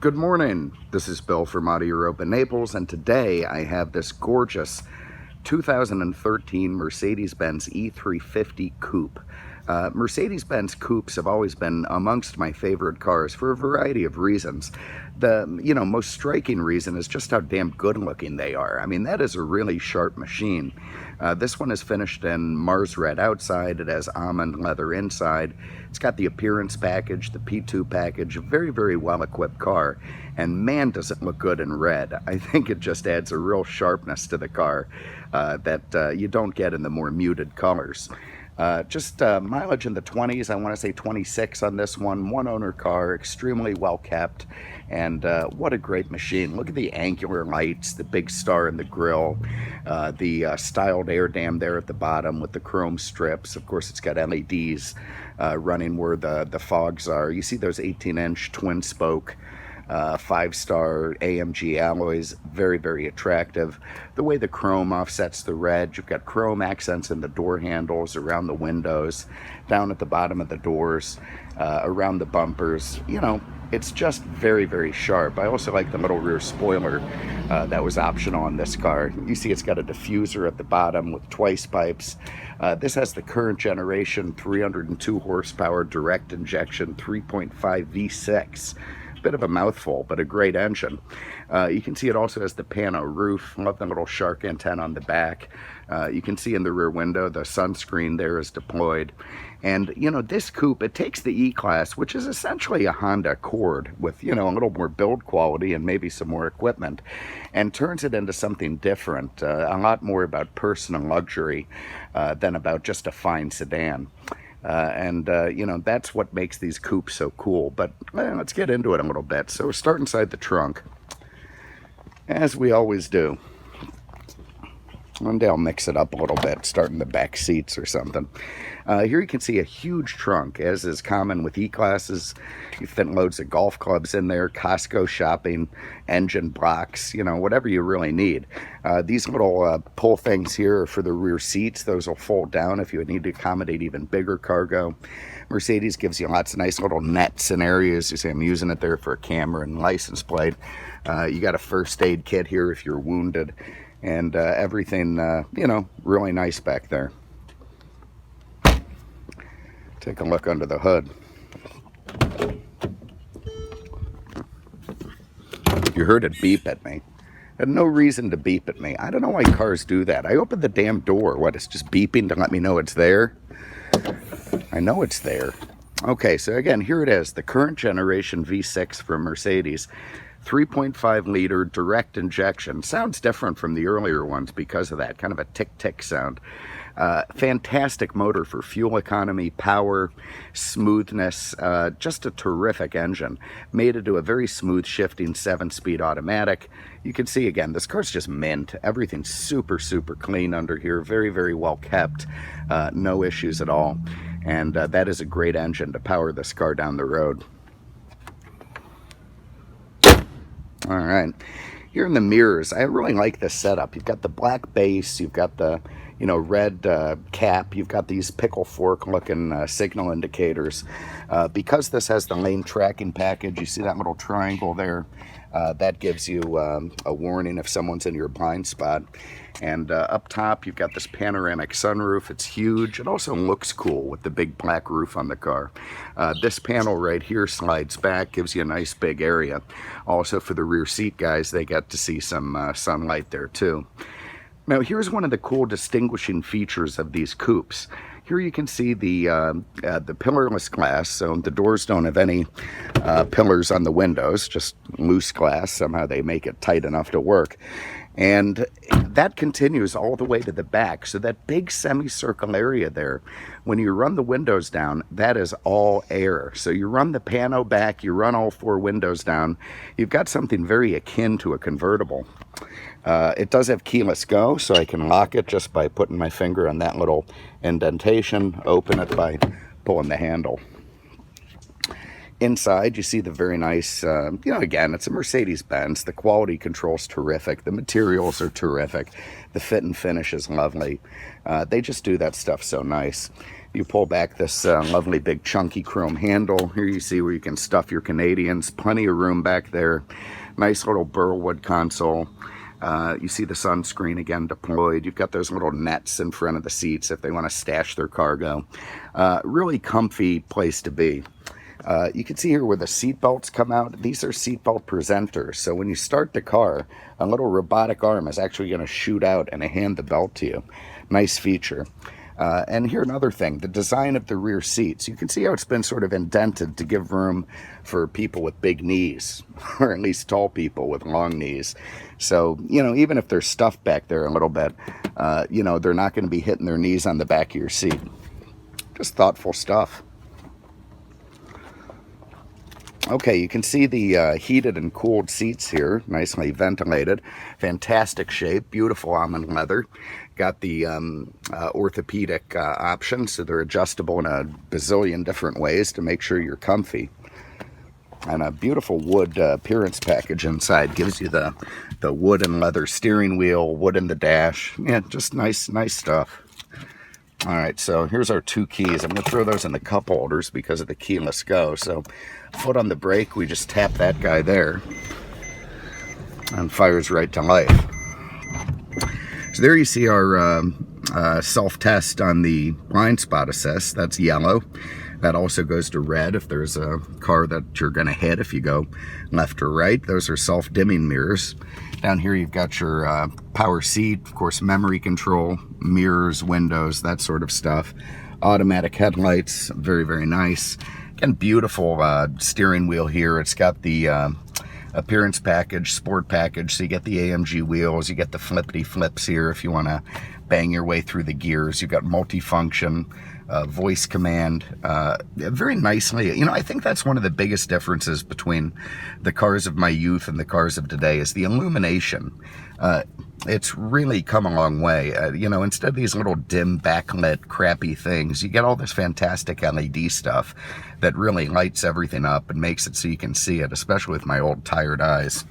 Good morning, this is Bill from Europa, Naples, and today I have this gorgeous 2013 Mercedes-Benz E350 Coupe. Mercedes-Benz Coupes have always been amongst my favorite cars for a variety of reasons. The most striking reason is just how damn good looking they are. I mean, that is a really sharp machine. This one is finished in Mars Red outside. It has almond leather inside. It's got the appearance package, the P2 package, a very, very well-equipped car. And man, does it look good in red. I think it just adds a real sharpness to the car that you don't get in the more muted colors. Mileage in the 20s, I want to say 26 on this one owner car, extremely well kept, and what a great machine. Look at the angular lights, the big star in the grille, the styled air dam there at the bottom with the chrome strips. Of course, it's got LEDs running where the fogs are. You see those 18-inch twin spoke 5-star AMG alloys, very, very attractive. The way the chrome offsets the red, you've got chrome accents in the door handles, around the windows, down at the bottom of the doors, around the bumpers. You know, it's just very, very sharp. I also like the little rear spoiler that was optional on this car. You see it's got a diffuser at the bottom with twice pipes. This has the current generation 302 horsepower direct injection 3.5 V6. Bit of a mouthful, but a great engine. You can see it also has the pano roof. Love the little shark antenna on the back. You can see in the rear window the sunscreen there is deployed. And you know, this coupe, it takes the E-Class, which is essentially a Honda Accord with, you know, a little more build quality and maybe some more equipment, and turns it into something different, a lot more about personal luxury than about just a fine sedan. You know, that's what makes these coupes so cool. But let's get into it a little bit. So we'll start inside the trunk, as we always do. One day I'll mix it up a little bit, start in the back seats or something. Here you can see a huge trunk, as is common with E-Classes. You fit loads of golf clubs in there, Costco shopping, engine blocks, you know, whatever you really need. These little pull things here are for the rear seats. Those will fold down if you need to accommodate even bigger cargo. Mercedes gives you lots of nice little nets and areas. You see I'm using it there for a camera and license plate. You got a first aid kit here if you're wounded. And everything, you know, really nice back there. Take a look under the hood. You heard it beep at me. Had no reason to beep at me. I don't know why cars do that. I opened the damn door. What, it's just beeping to let me know it's there? I know it's there. Okay, so again, here it is. The current generation V6 from Mercedes. 3.5 liter direct injection. Sounds different from the earlier ones because of that, kind of a tick-tick sound. Fantastic motor for fuel economy, power, smoothness, just a terrific engine. Made it to a very smooth shifting 7-speed automatic. You can see again, this car's just mint. Everything's super, super clean under here. Very, very well kept. No issues at all. And that is a great engine to power this car down the road. All right, here in the mirrors, I really like this setup. You've got the black base, you've got the, you know, red cap, you've got these pickle fork looking signal indicators. Because this has the lane tracking package, you see that little triangle there? That gives you a warning if someone's in your blind spot. And up top, you've got this panoramic sunroof. It's huge. It also looks cool with the big black roof on the car. This panel right here slides back, gives you a nice big area. Also for the rear seat guys, they get to see some sunlight there too. Now here's one of the cool distinguishing features of these coupes. Here you can see the pillarless glass, so the doors don't have any pillars on the windows, just loose glass. Somehow they make it tight enough to work. And that continues all the way to the back. So that big semicircle area there, when you run the windows down, that is all air. So you run the pano back, you run all 4 windows down, you've got something very akin to a convertible. It does have keyless go, so I can lock it just by putting my finger on that little indentation, open it by pulling the handle. Inside, you see the very nice, again, it's a Mercedes-Benz. The quality control's terrific. The materials are terrific. The fit and finish is lovely. They just do that stuff so nice. You pull back this lovely big chunky chrome handle. Here you see where you can stuff your Canadians. Plenty of room back there. Nice little Burl wood console. You see the sunscreen again deployed. You've got those little nets in front of the seats if they want to stash their cargo. Really comfy place to be. You can see here where the seat belts come out. These are seatbelt presenters. So when you start the car, a little robotic arm is actually going to shoot out and hand the belt to you. Nice feature. And here another thing, the design of the rear seats. You can see how it's been sort of indented to give room for people with big knees, or at least tall people with long knees. So, even if they're stuffed back there a little bit, they're not going to be hitting their knees on the back of your seat. Just thoughtful stuff. Okay, you can see the heated and cooled seats here, nicely ventilated. Fantastic shape, beautiful almond leather. Got the orthopedic option, so they're adjustable in a bazillion different ways to make sure you're comfy. And a beautiful wood appearance package inside. Gives you the wood and leather steering wheel, wood in the dash. Yeah, just nice stuff. All right, so here's our 2 keys. I'm going to throw those in the cup holders because of the keyless go. So foot on the brake, we just tap that guy there and fires right to life. So there you see our self-test on the blind spot assist. That's yellow. That also goes to red if there's a car that you're going to hit if you go left or right. Those are self-dimming mirrors. Down here you've got your power seat, of course, memory control, mirrors, windows, that sort of stuff. Automatic headlights, very, very nice. Again, beautiful steering wheel here. It's got the appearance package, sport package, so you get the AMG wheels, you get the flippity flips here if you want to bang your way through the gears. You've got multifunction, voice command, very nicely. I think that's one of the biggest differences between the cars of my youth and the cars of today is the illumination. It's really come a long way. Instead of these little dim backlit crappy things, you get all this fantastic LED stuff that really lights everything up and makes it so you can see it, especially with my old tired eyes.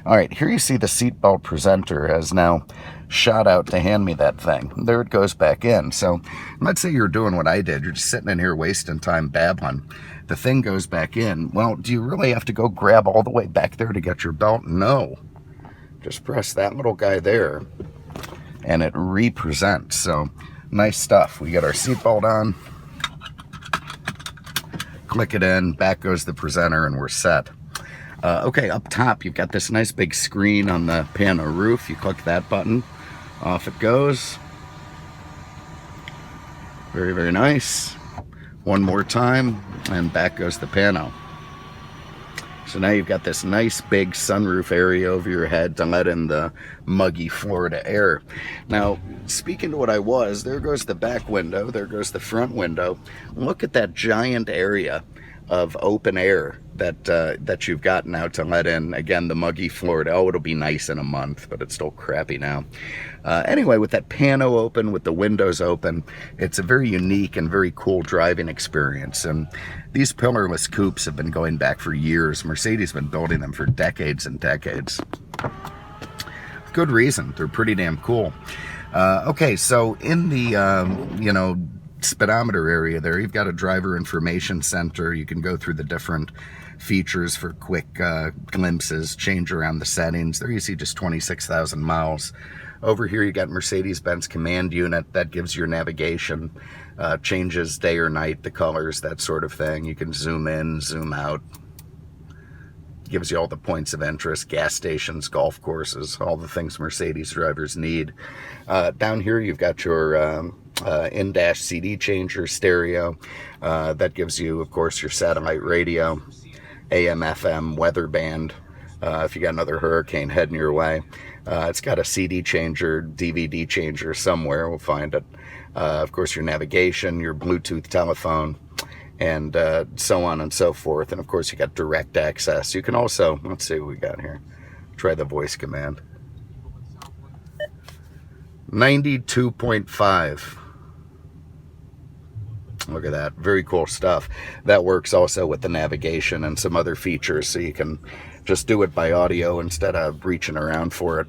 All right, here you see the seatbelt presenter has now shot out to hand me that thing. There it goes back in. So let's say you're doing what I did. You're just sitting in here wasting time babbling. The thing goes back in. Well, do you really have to go grab all the way back there to get your belt? No. Just press that little guy there and it represents. So nice stuff. We got our seatbelt on. Click it in. Back goes the presenter and we're set. Okay, up top you've got this nice big screen on the pano roof. You click that button, off it goes. Very, very nice. One more time, and back goes the pano. So now you've got this nice big sunroof area over your head to let in the muggy Florida air. Now, speaking to what I was, there goes the back window, there goes the front window. Look at that giant area of open air that you've got now to let in, again, the muggy Florida. Oh, it'll be nice in a month, but it's still crappy now. Anyway, with that pano open, with the windows open, it's a very unique and very cool driving experience. And these pillarless coupes have been going back for years. Mercedes has been building them for decades and decades. Good reason. They're pretty damn cool. Okay, so in the, speedometer area there, you've got a driver information center. You can go through the different features for quick glimpses, change around the settings. There you see just 26,000 miles. Over here you got Mercedes-Benz COMAND unit. That gives your navigation, changes day or night, the colors, that sort of thing. You can zoom in, zoom out. Gives you all the points of interest, gas stations, golf courses, all the things Mercedes drivers need. Down here you've got your in-dash CD changer, stereo. That gives you, of course, your satellite radio, AM, FM, weather band. If you got another hurricane heading your way. It's got a CD changer, DVD changer somewhere. We'll find it. Of course, your navigation, your Bluetooth telephone, and so on and so forth. And of course, you got direct access. You can also, let's see what we got here. Try the voice command. 92.5. Look at that. Very cool stuff. That works also with the navigation and some other features, so you can just do it by audio instead of reaching around for it.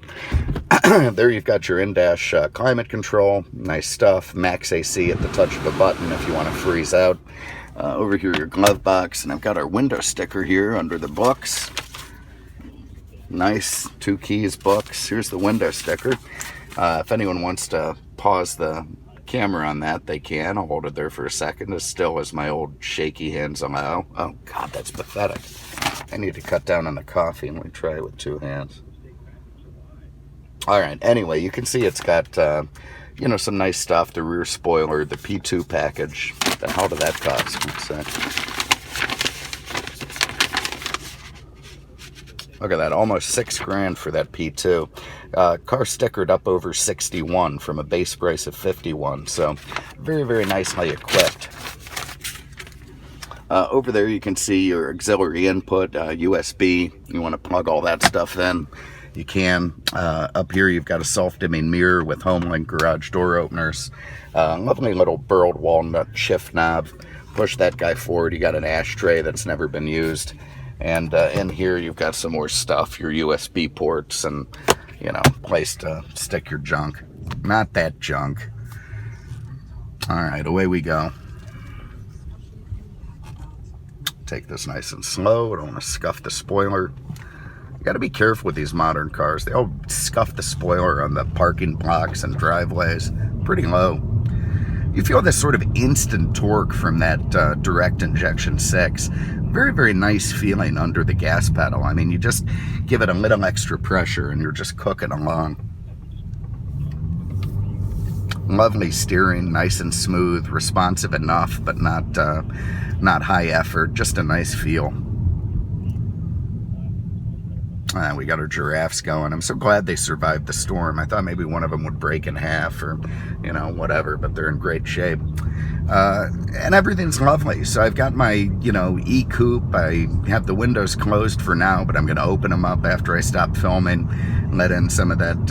There you've got your in-dash climate control. Nice stuff. Max AC at the touch of a button if you want to freeze out. Over here, your glove box. And I've got our window sticker here under the books. Nice. 2 keys, books. Here's the window sticker. If anyone wants to pause the camera on that, they can. I'll hold it there for a second, as still as my old shaky hands allow. Oh God, that's pathetic. I need to cut down on the coffee. Let me try it with 2 hands. All right, anyway, you can see it's got you know, some nice stuff. The rear spoiler, the P2 package. What the hell did that cost? Let's see. Look at that, almost $6 grand for that P2. Car stickered up over 61 from a base price of 51, so very, very nicely equipped. Over there you can see your auxiliary input, USB. You want to plug all that stuff in, you can. Up here you've got a self-dimming mirror with HomeLink garage door openers. Lovely little burled walnut shift knob. Push that guy forward, you got an ashtray that's never been used. And in here you've got some more stuff, your USB ports and, you know, place to stick your junk. Not that junk. All right, away we go. Take this nice and slow. I don't want to scuff the spoiler. You got to be careful with these modern cars. They all scuff the spoiler on the parking blocks and driveways. Pretty low. You feel this sort of instant torque from that direct injection 6. Very, very nice feeling under the gas pedal. I mean, you just give it a little extra pressure and you're just cooking along. Lovely steering, nice and smooth, responsive enough, but not high effort. Just a nice feel. We got our giraffes going. I'm so glad they survived the storm. I thought maybe one of them would break in half or, you know, whatever, but they're in great shape. And everything's lovely. So I've got my, you know, E-Coupe. I have the windows closed for now, but I'm going to open them up after I stop filming and let in some of that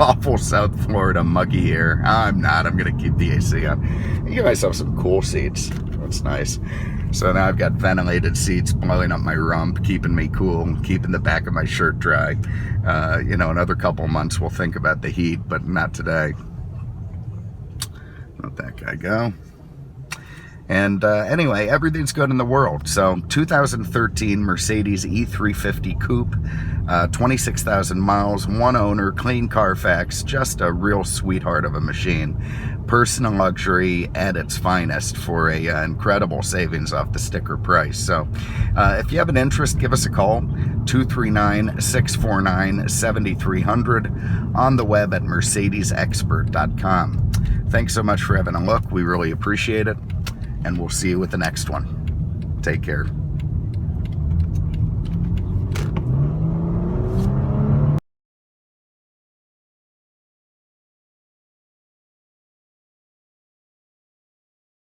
awful South Florida muggy air. I'm not. I'm going to keep the AC on. You guys have some cool seats. That's nice. So now I've got ventilated seats blowing up my rump, keeping me cool, keeping the back of my shirt dry. You know, another couple months we'll think about the heat, but not today. Let that guy go. And anyway, everything's good in the world. So 2013 Mercedes E350 Coupe, 26,000 miles, 1 owner, clean Carfax, just a real sweetheart of a machine. Personal luxury at its finest for a incredible savings off the sticker price. So if you have an interest, give us a call, 239-649-7300, on the web at mercedesexpert.com. Thanks so much for having a look. We really appreciate it. And we'll see you with the next one. Take care.